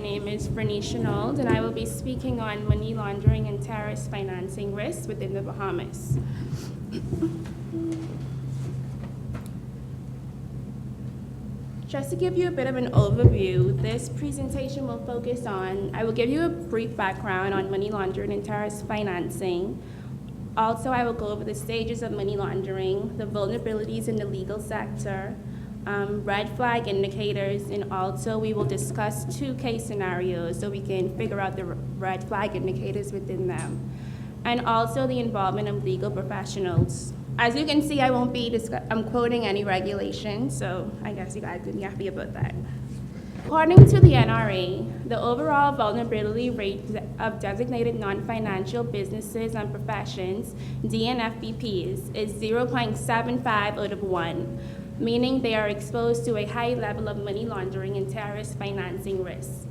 name is Verneisha Knowles, and I will be speaking on money laundering and terrorist financing risks within the Bahamas. Just to give you a bit of an overview, this presentation will focus on, I will give you a brief background on money laundering and terrorist financing. Also, I will go over the stages of money laundering, the vulnerabilities in the legal sector, red flag indicators, and also we will discuss 2 case scenarios so we can figure out the red flag indicators within them, and also the involvement of legal professionals. As you can see, I won't be quoting any regulations, so I guess you guys can be happy about that. According to the NRA, the overall vulnerability rate of designated non-financial businesses and professions, DNFBPs, is 0.75 out of 1, meaning they are exposed to a high level of money laundering and terrorist financing risks.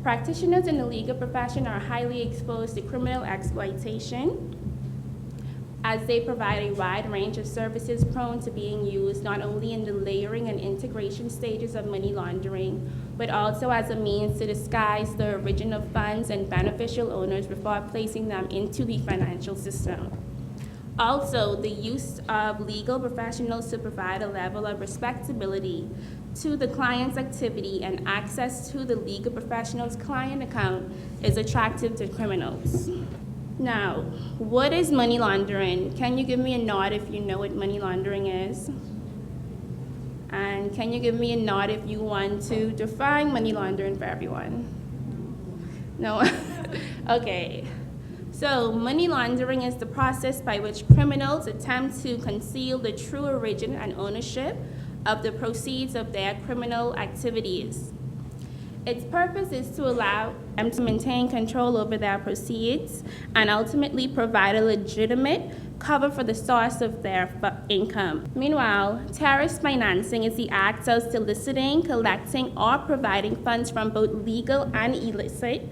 Practitioners in the legal profession are highly exposed to criminal exploitation, as they provide a wide range of services prone to being used not only in the layering and integration stages of money laundering, but also as a means to disguise the origin of funds and beneficial owners before placing them into the financial system. Also, the use of legal professionals to provide a level of respectability to the client's activity and access to the legal professional's client account is attractive to criminals. Now, what is money laundering? Can you give me a nod if you know what money laundering is? And can you give me a nod if you want to define money laundering for everyone? No? Okay. So, money laundering is the process by which criminals attempt to conceal the true origin and ownership of the proceeds of their criminal activities. Its purpose is to allow them to maintain control over their proceeds and ultimately provide a legitimate cover for the source of their income. Meanwhile, terrorist financing is the act of soliciting, collecting, or providing funds from both legal and illicit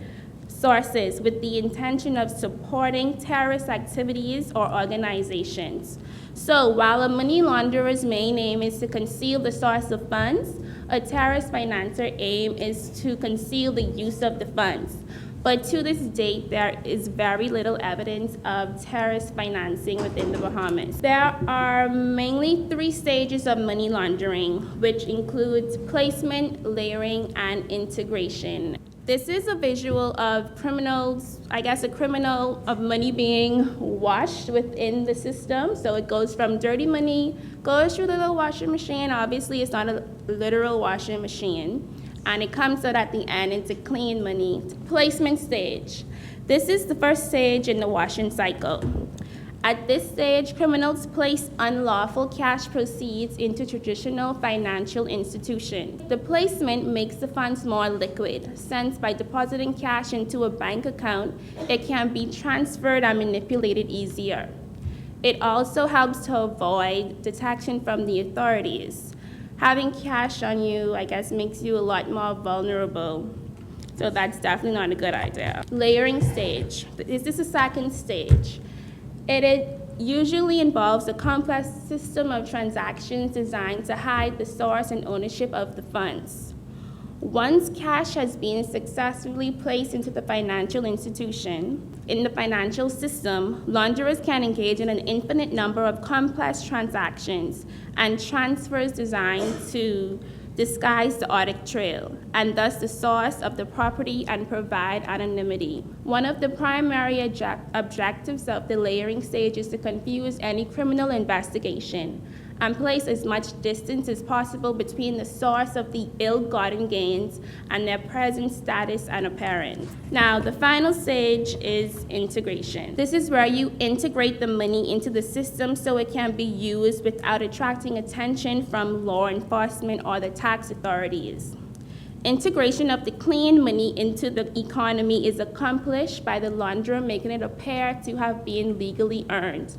sources with the intention of supporting terrorist activities or organizations. So while a money launderer's main aim is to conceal the source of funds, a terrorist financer's aim is to conceal the use of the funds. But to this date, there is very little evidence of terrorist financing within the Bahamas. There are mainly 3 stages of money laundering, which includes placement, layering, and integration. This is a visual of criminals, I guess a criminal of money being washed within the system. So it goes from dirty money, goes through the little washing machine. Obviously, it's not a literal washing machine. And it comes out at the end into clean money. Placement stage. This is the first stage in the washing cycle. At this stage, criminals place unlawful cash proceeds into traditional financial institutions. The placement makes the funds more liquid, since by depositing cash into a bank account, it can be transferred and manipulated easier. It also helps to avoid detection from the authorities. Having cash on you, I guess, makes you a lot more vulnerable. So that's definitely not a good idea. Layering stage. This is the second stage. It usually involves a complex system of transactions designed to hide the source and ownership of the funds. Once cash has been successfully placed into the financial institution, in the financial system, launderers can engage in an infinite number of complex transactions and transfers designed to disguise the audit trail, and thus the source of the property and provide anonymity. One of the primary objectives of the layering stage is to confuse any criminal investigation and place as much distance as possible between the source of the ill-gotten gains and their present status and appearance. Now, the final stage is integration. This is where you integrate the money into the system so it can be used without attracting attention from law enforcement or the tax authorities. Integration of the clean money into the economy is accomplished by the launderer making it appear to have been legally earned.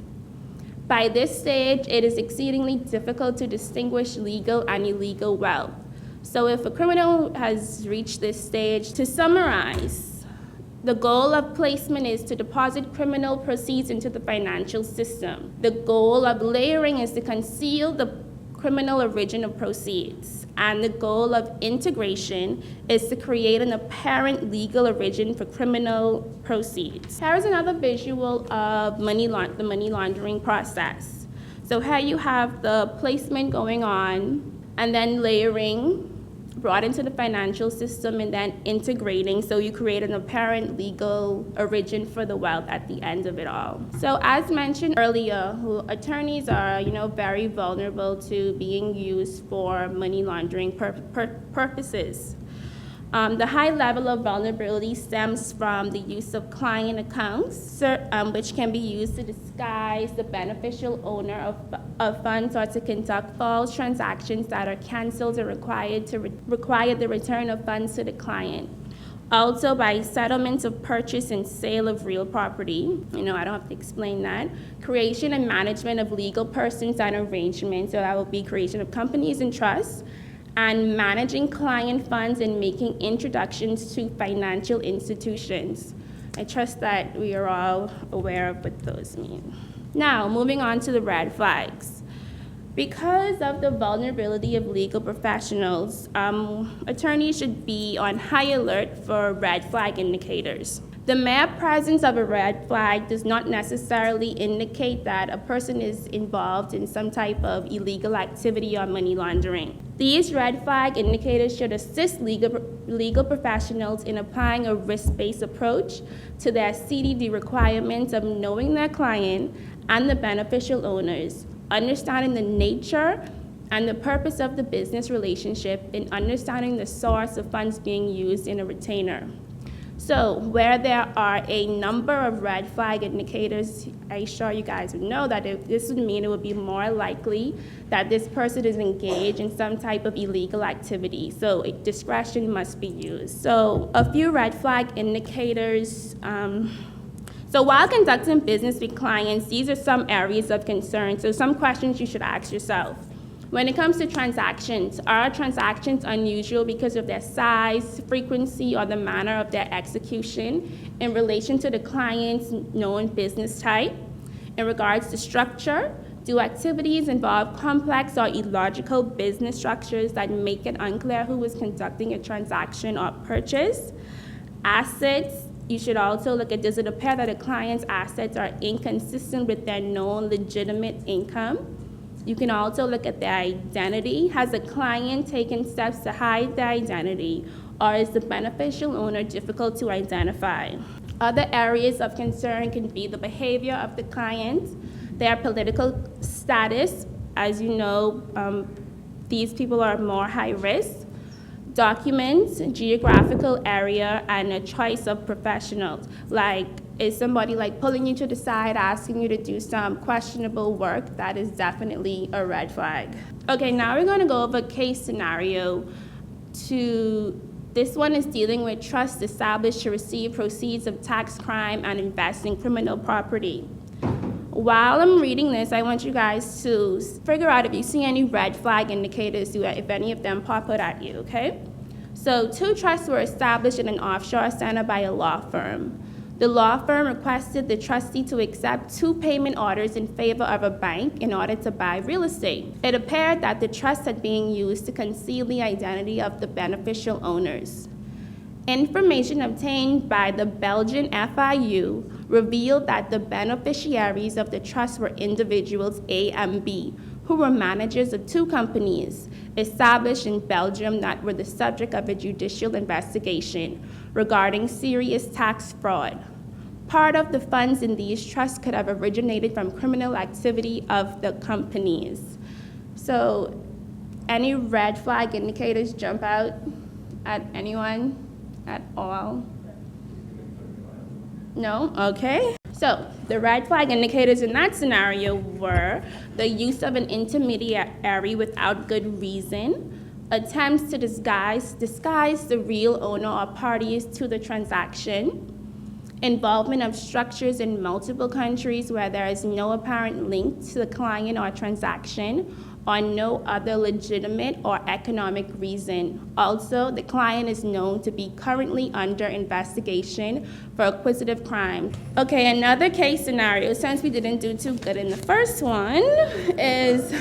By this stage, it is exceedingly difficult to distinguish legal and illegal wealth. So if a criminal has reached this stage, to summarize, the goal of placement is to deposit criminal proceeds into the financial system. The goal of layering is to conceal the criminal origin of proceeds. And the goal of integration is to create an apparent legal origin for criminal proceeds. Here is another visual of the money laundering process. So here you have the placement going on, and then layering, brought into the financial system, and then integrating, so you create an apparent legal origin for the wealth at the end of it all. So as mentioned earlier, attorneys are, very vulnerable to being used for money laundering purposes. The high level of vulnerability stems from the use of client accounts, which can be used to disguise the beneficial owner of funds or to conduct false transactions that are canceled or require the return of funds to the client. Also, by settlements of purchase and sale of real property, I don't have to explain that. Creation and management of legal persons and arrangements, so that will be creation of companies and trusts, and managing client funds and making introductions to financial institutions. I trust that we are all aware of what those mean. Now, moving on to the red flags. Because of the vulnerability of legal professionals, attorneys should be on high alert for red flag indicators. The mere presence of a red flag does not necessarily indicate that a person is involved in some type of illegal activity or money laundering. These red flag indicators should assist legal professionals in applying a risk-based approach to their CDD requirements of knowing their client and the beneficial owners, understanding the nature and the purpose of the business relationship, and understanding the source of funds being used in a retainer. So where there are a number of red flag indicators, I'm sure you guys would know that this would mean it would be more likely that this person is engaged in some type of illegal activity. So discretion must be used. So a few red flag indicators. So while conducting business with clients, these are some areas of concern. So some questions you should ask yourself. When it comes to transactions, are transactions unusual because of their size, frequency, or the manner of their execution in relation to the client's known business type? In regards to structure, do activities involve complex or illogical business structures that make it unclear who is conducting a transaction or purchase? Assets, you should also look at, does it appear that a client's assets are inconsistent with their known legitimate income? You can also look at their identity. Has the client taken steps to hide their identity, or is the beneficial owner difficult to identify? Other areas of concern can be the behavior of the client, their political status. As you know, these people are more high risk. Documents, geographical area, and a choice of professionals. Like, is somebody pulling you to the side, asking you to do some questionable work? That is definitely a red flag. Okay, now we're going to go over a case scenario. This one is dealing with trust established to receive proceeds of tax crime and invest in criminal property. While I'm reading this, I want you guys to figure out if you see any red flag indicators, if any of them pop out at you, okay? So 2 trusts were established in an offshore center by a law firm. The law firm requested the trustee to accept 2 payment orders in favor of a bank in order to buy real estate. It appeared that the trust had been used to conceal the identity of the beneficial owners. Information obtained by the Belgian FIU revealed that the beneficiaries of the trust were individuals A and B, who were managers of 2 companies established in Belgium that were the subject of a judicial investigation regarding serious tax fraud. Part of the funds in these trusts could have originated from criminal activity of the companies. So, any red flag indicators jump out at anyone? At all? No? Okay. So the red flag indicators in that scenario were the use of an intermediary without good reason, attempts to disguise the real owner or parties to the transaction, involvement of structures in multiple countries where there is no apparent link to the client or transaction, or no other legitimate or economic reason. Also, the client is known to be currently under investigation for acquisitive crime. Okay, another case scenario, since we didn't do too good in the first one, is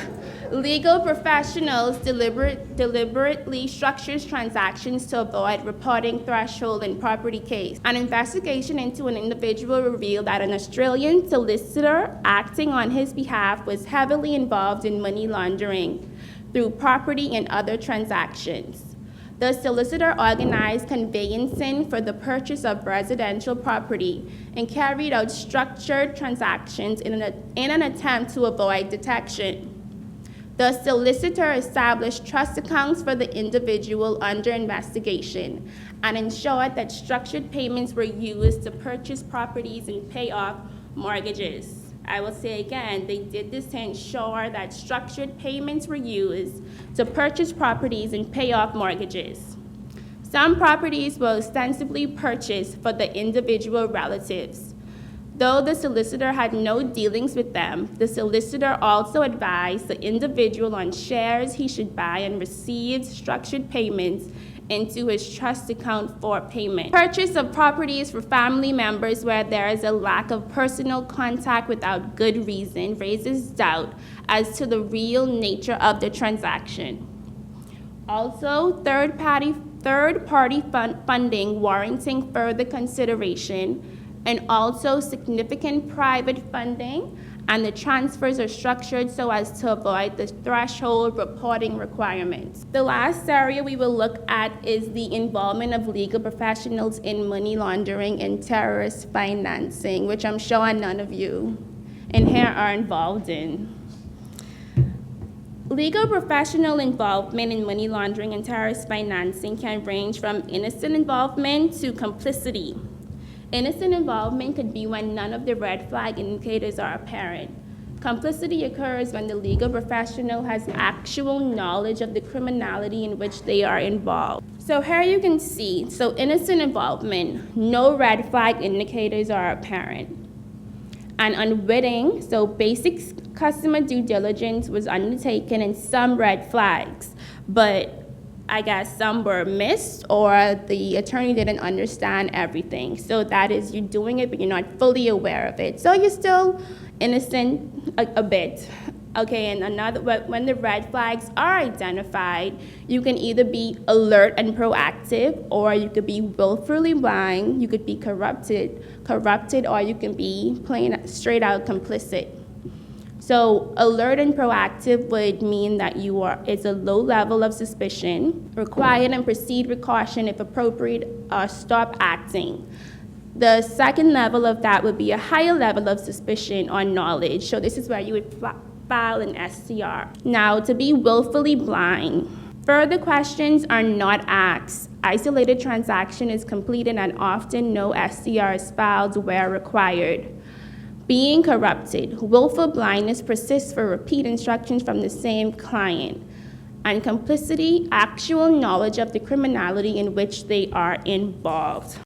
Legal professionals deliberately structures transactions to avoid reporting threshold in property case. An investigation into an individual revealed that an Australian solicitor acting on his behalf was heavily involved in money laundering through property and other transactions. The solicitor organized conveyancing for the purchase of residential property and carried out structured transactions in an attempt to avoid detection. The solicitor established trust accounts for the individual under investigation and ensured that structured payments were used to purchase properties and pay off mortgages. I will say again, they did this to ensure that structured payments were used to purchase properties and pay off mortgages. Some properties were ostensibly purchased for the individual relatives. Though the solicitor had no dealings with them, the solicitor also advised the individual on shares he should buy and received structured payments into his trust account for payment. Purchase of properties for family members where there is a lack of personal contact without good reason raises doubt as to the real nature of the transaction. Also, third-party funding warranting further consideration, and also significant private funding, and the transfers are structured so as to avoid the threshold reporting requirements. The last area we will look at is the involvement of legal professionals in money laundering and terrorist financing, which I'm sure none of you in here are involved in. Legal professional involvement in money laundering and terrorist financing can range from innocent involvement to complicity. Innocent involvement could be when none of the red flag indicators are apparent. Complicity occurs when the legal professional has actual knowledge of the criminality in which they are involved. So here you can see, innocent involvement, no red flag indicators are apparent. And unwitting, basic customer due diligence was undertaken and some red flags, but I guess some were missed or the attorney didn't understand everything. So that is, you're doing it, but you're not fully aware of it. So you're still innocent a bit. Okay, and when the red flags are identified, you can either be alert and proactive, or you could be willfully blind, you could be corrupted, or you can be plain straight out complicit. So alert and proactive would mean that it's a low level of suspicion, required and proceed with caution if appropriate, or stop acting. The second level of that would be a higher level of suspicion or knowledge. So this is where you would file an SCR. Now, to be willfully blind, further questions are not asked. Isolated transaction is completed and often no SCR is filed where required. Being corrupted, willful blindness persists for repeat instructions from the same client. And complicity, actual knowledge of the criminality in which they are involved.